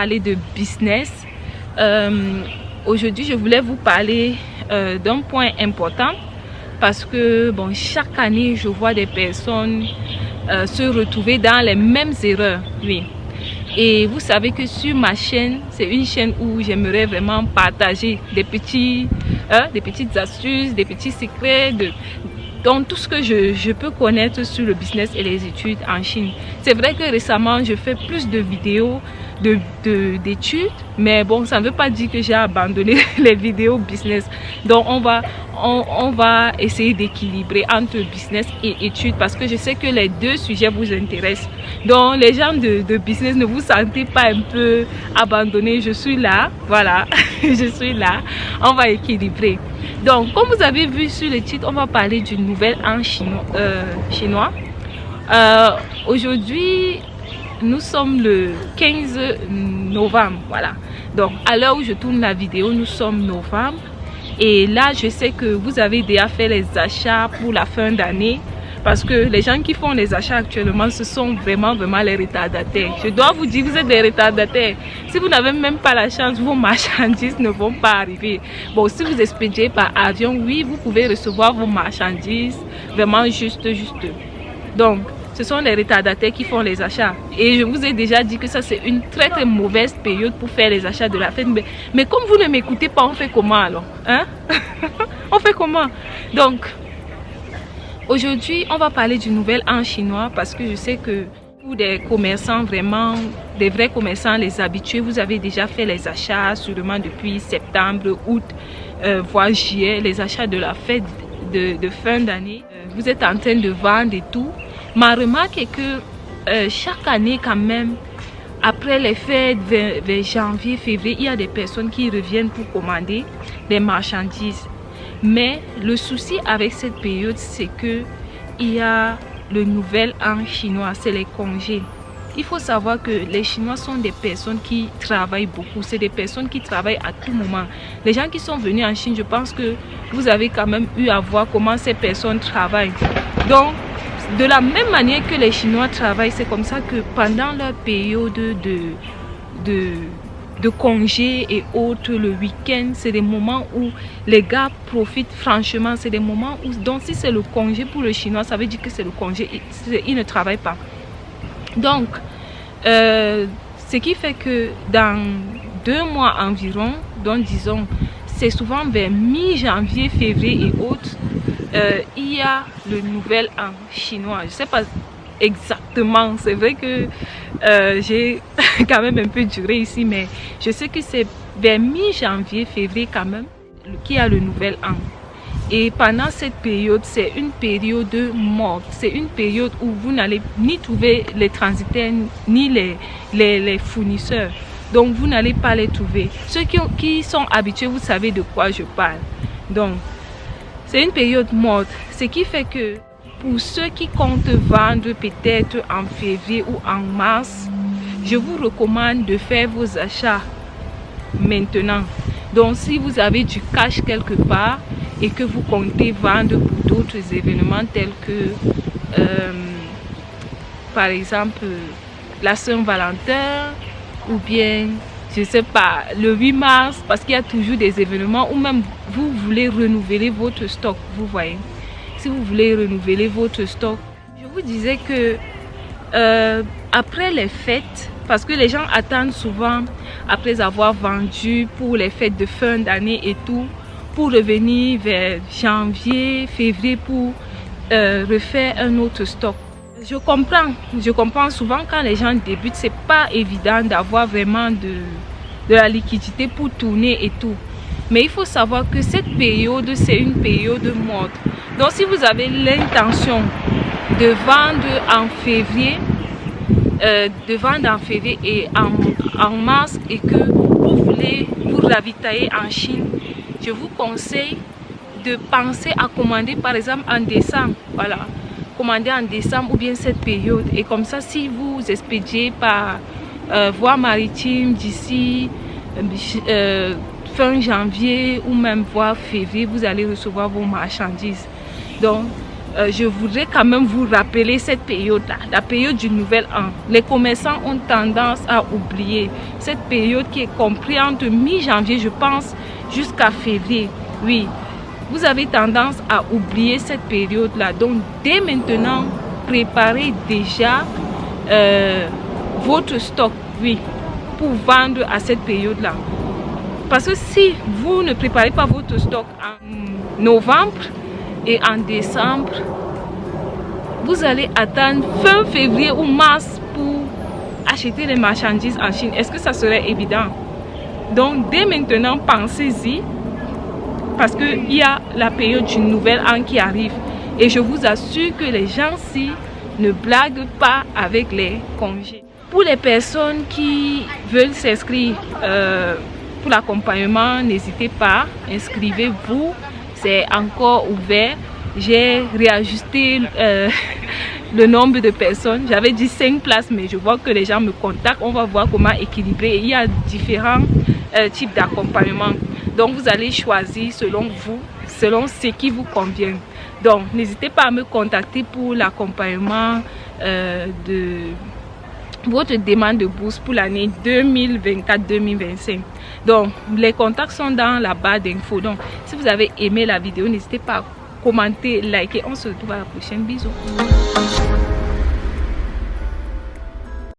parler de business. Aujourd'hui, je voulais vous parler d'un point important parce que bon, chaque année, je vois des personnes se retrouver dans les mêmes erreurs. Oui. Et vous savez que sur ma chaîne, c'est une chaîne où j'aimerais vraiment partager des petites astuces, des petits secrets, donc tout ce que je peux connaître sur le business et les études en Chine. C'est vrai que récemment, je fais plus de vidéos d'études, mais bon, ça ne veut pas dire que j'ai abandonné les vidéos business. Donc on va essayer d'équilibrer entre business et études parce que je sais que les deux sujets vous intéressent. Donc les gens de business, ne vous sentez pas un peu abandonnés. Je suis là, voilà, je suis là. On va équilibrer. Donc comme vous avez vu sur le titre, on va parler d'une nouvelle en chinois. Aujourd'hui, nous sommes le 15 novembre, voilà. Donc à l'heure où je tourne la vidéo, nous sommes novembre. Et là, je sais que vous avez déjà fait les achats pour la fin d'année. Parce que les gens qui font les achats actuellement, ce sont vraiment les retardataires. Je dois vous dire, vous êtes des retardataires. Si vous n'avez même pas la chance, vos marchandises ne vont pas arriver. Bon, si vous expédiez par avion, oui, vous pouvez recevoir vos marchandises vraiment juste. Donc, ce sont les retardataires qui font les achats. Et je vous ai déjà dit que ça, c'est une très mauvaise période pour faire les achats de la fête. Mais comme vous ne m'écoutez pas, on fait comment alors, hein? On fait comment? Donc, aujourd'hui, on va parler d'une nouvelle en chinois parce que je sais que pour des commerçants, vraiment, des vrais commerçants, les habitués, vous avez déjà fait les achats sûrement depuis septembre, août, voire juillet, les achats de la fête de fin d'année. Vous êtes en train de vendre et tout. Ma remarque est que chaque année quand même, après les fêtes vers janvier, février, il y a des personnes qui reviennent pour commander des marchandises. Mais le souci avec cette période, c'est que il y a le nouvel an chinois, c'est les congés. Il faut savoir que les Chinois sont des personnes qui travaillent beaucoup. C'est des personnes qui travaillent à tout moment. Les gens qui sont venus en Chine, je pense que vous avez quand même eu à voir comment ces personnes travaillent. Donc, de la même manière que les Chinois travaillent, c'est comme ça que pendant leur période de congés et autres, le week-end, c'est des moments où les gars profitent franchement. C'est des moments où, donc si c'est le congé pour le Chinois, ça veut dire que c'est le congé, il ne travaille pas. Donc, ce qui fait que dans 2 mois environ, donc disons, c'est souvent vers mi-janvier, février et autres, il y a le nouvel an chinois. Je ne sais pas exactement, c'est vrai que j'ai quand même un peu duré ici, mais je sais que c'est vers mi-janvier, février quand même, qu'il y a le nouvel an. Et pendant cette période, c'est une période morte. C'est une période où vous n'allez ni trouver les transitaires, ni les fournisseurs. Donc, vous n'allez pas les trouver. Ceux qui sont habitués, vous savez de quoi je parle. Donc, c'est une période morte. Ce qui fait que pour ceux qui comptent vendre peut-être en février ou en mars, je vous recommande de faire vos achats maintenant. Donc, si vous avez du cash quelque part et que vous comptez vendre pour d'autres événements tels que, par exemple, la Saint-Valentin ou bien, je ne sais pas, le 8 mars, parce qu'il y a toujours des événements où même vous voulez renouveler votre stock, vous voyez. Si vous voulez renouveler votre stock, je vous disais que après les fêtes, parce que les gens attendent souvent après avoir vendu pour les fêtes de fin d'année et tout, pour revenir vers janvier, février pour refaire un autre stock. Je comprends souvent quand les gens débutent, c'est pas évident d'avoir vraiment de la liquidité pour tourner et tout. Mais il faut savoir que cette période, c'est une période morte. Donc si vous avez l'intention de vendre en février, et en mars et que vous voulez vous ravitailler en Chine, je vous conseille de penser à commander par exemple en décembre. Voilà, commander en décembre ou bien cette période. Et comme ça, si vous expédiez par voie maritime d'ici fin janvier ou même voire février, vous allez recevoir vos marchandises. Donc, je voudrais quand même vous rappeler cette période-là, la période du nouvel an. Les commerçants ont tendance à oublier cette période qui est comprise entre mi-janvier, je pense, jusqu'à février. Oui, vous avez tendance à oublier cette période-là. Donc, dès maintenant, préparez déjà votre stock, oui, pour vendre à cette période-là. Parce que si vous ne préparez pas votre stock en novembre et en décembre, vous allez attendre fin février ou mars pour acheter les marchandises en Chine. Est-ce que ça serait évident? Donc, dès maintenant, pensez-y. Parce qu'il y a la période du nouvel an qui arrive. Et je vous assure que les gens-ci ne blaguent pas avec les congés. Pour les personnes qui veulent s'inscrire pour l'accompagnement, n'hésitez pas, inscrivez-vous. C'est encore ouvert. J'ai réajusté le nombre de personnes. J'avais dit 5 places, mais je vois que les gens me contactent. On va voir comment équilibrer. Il y a différents types d'accompagnement. Donc, vous allez choisir selon vous, selon ce qui vous convient. Donc, n'hésitez pas à me contacter pour l'accompagnement de votre demande de bourse pour l'année 2024-2025. Donc, les contacts sont dans la barre d'infos. Donc, si vous avez aimé la vidéo, n'hésitez pas à commenter, liker. On se retrouve à la prochaine. Bisous.